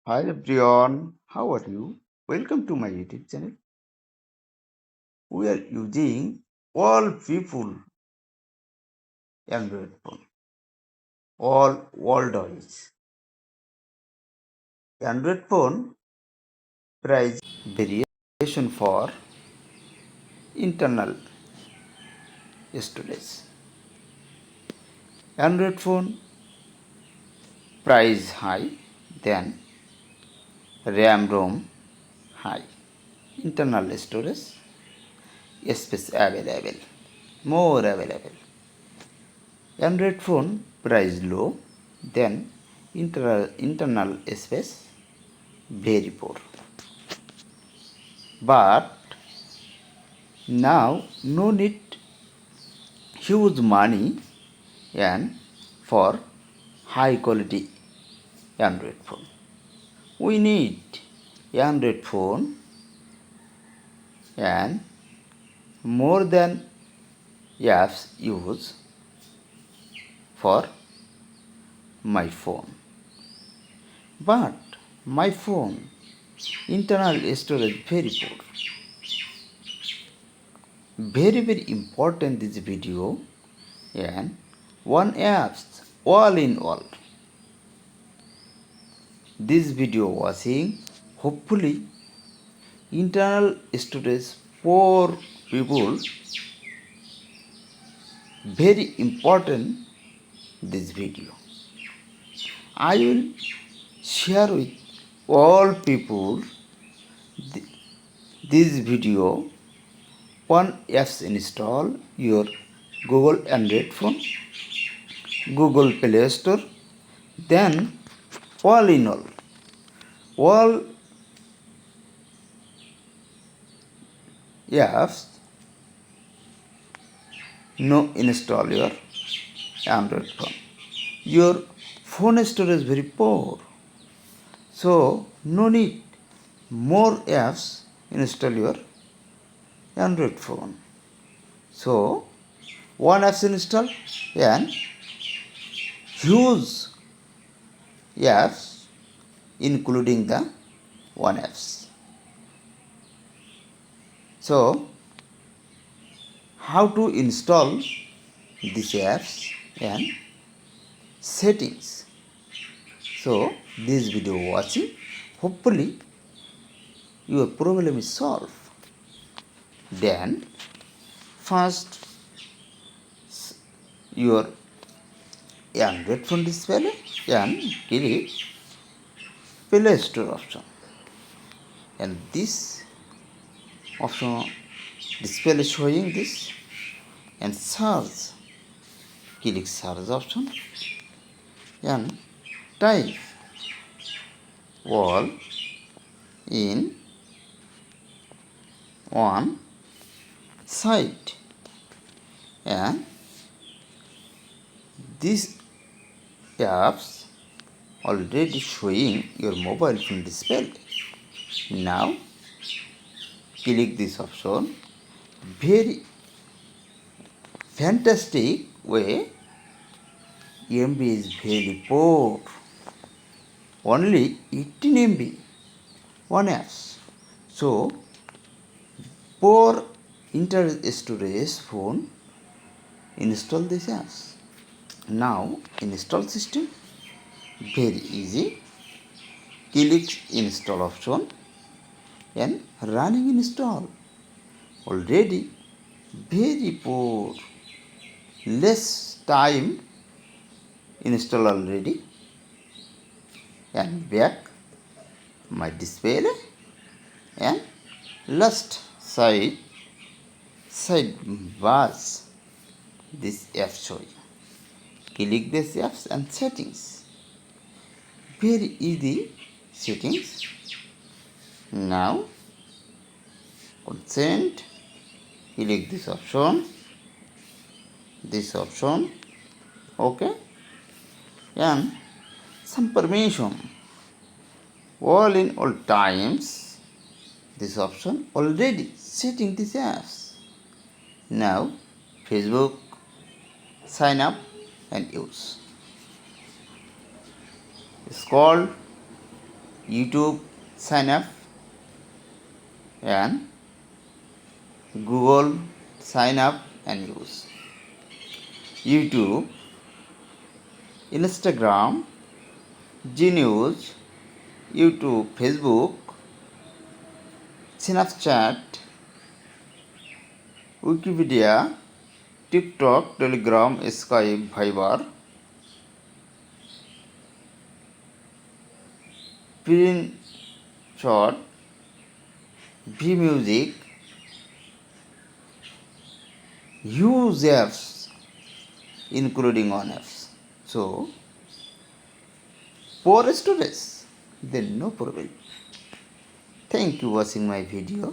Hi everyone, how are you? Welcome to my YouTube channel. We are using all people Android phone, all worldwide. Android phone price variation for internal storage. Android phone price high, then RAM ROM high, internal storage space available, more available. Android phone price low, then internal space very poor. But now no need huge money and for high quality Android phone. We need Android phone and more than apps use for my phone. But my phone internal storage very poor. Very important this video and one apps all in all. This video watching hopefully internal storage for people very important this video. I will share with all people this video. One apps install your Google Android phone, Google Play Store, then all in all apps no install your Android phone. Your phone storage is very poor, so no need more apps install your Android phone. So one apps install and use apps including the one apps. So how to install these apps and settings. So this video watching hopefully your problem is solved. Then first your Android phone display and click Play Store option, and this option display showing this and search, click search option and type all in one site, and these apps already showing your mobile phone display. Now click this option. Very fantastic way. MB is very poor, only 18 MB one apps. So poor internet storage phone install this apps. Now install system very easy. Click install option and running install. Already very poor, less time install already, and back my display and last side bars this app show you. Click this apps and settings. Very easy settings. Now consent. Click this option. Okay, and some permission. All in all times. This option already setting these apps. Now Facebook sign up and use. It's called YouTube sign up and Google sign up and use YouTube, Instagram, Gnews, YouTube, Facebook, Snapchat, Wikipedia, TikTok, Telegram, Skype, Viber, Pinshot, VMusic, use apps including on apps. So for storage, then no problem. Thank you for watching my video.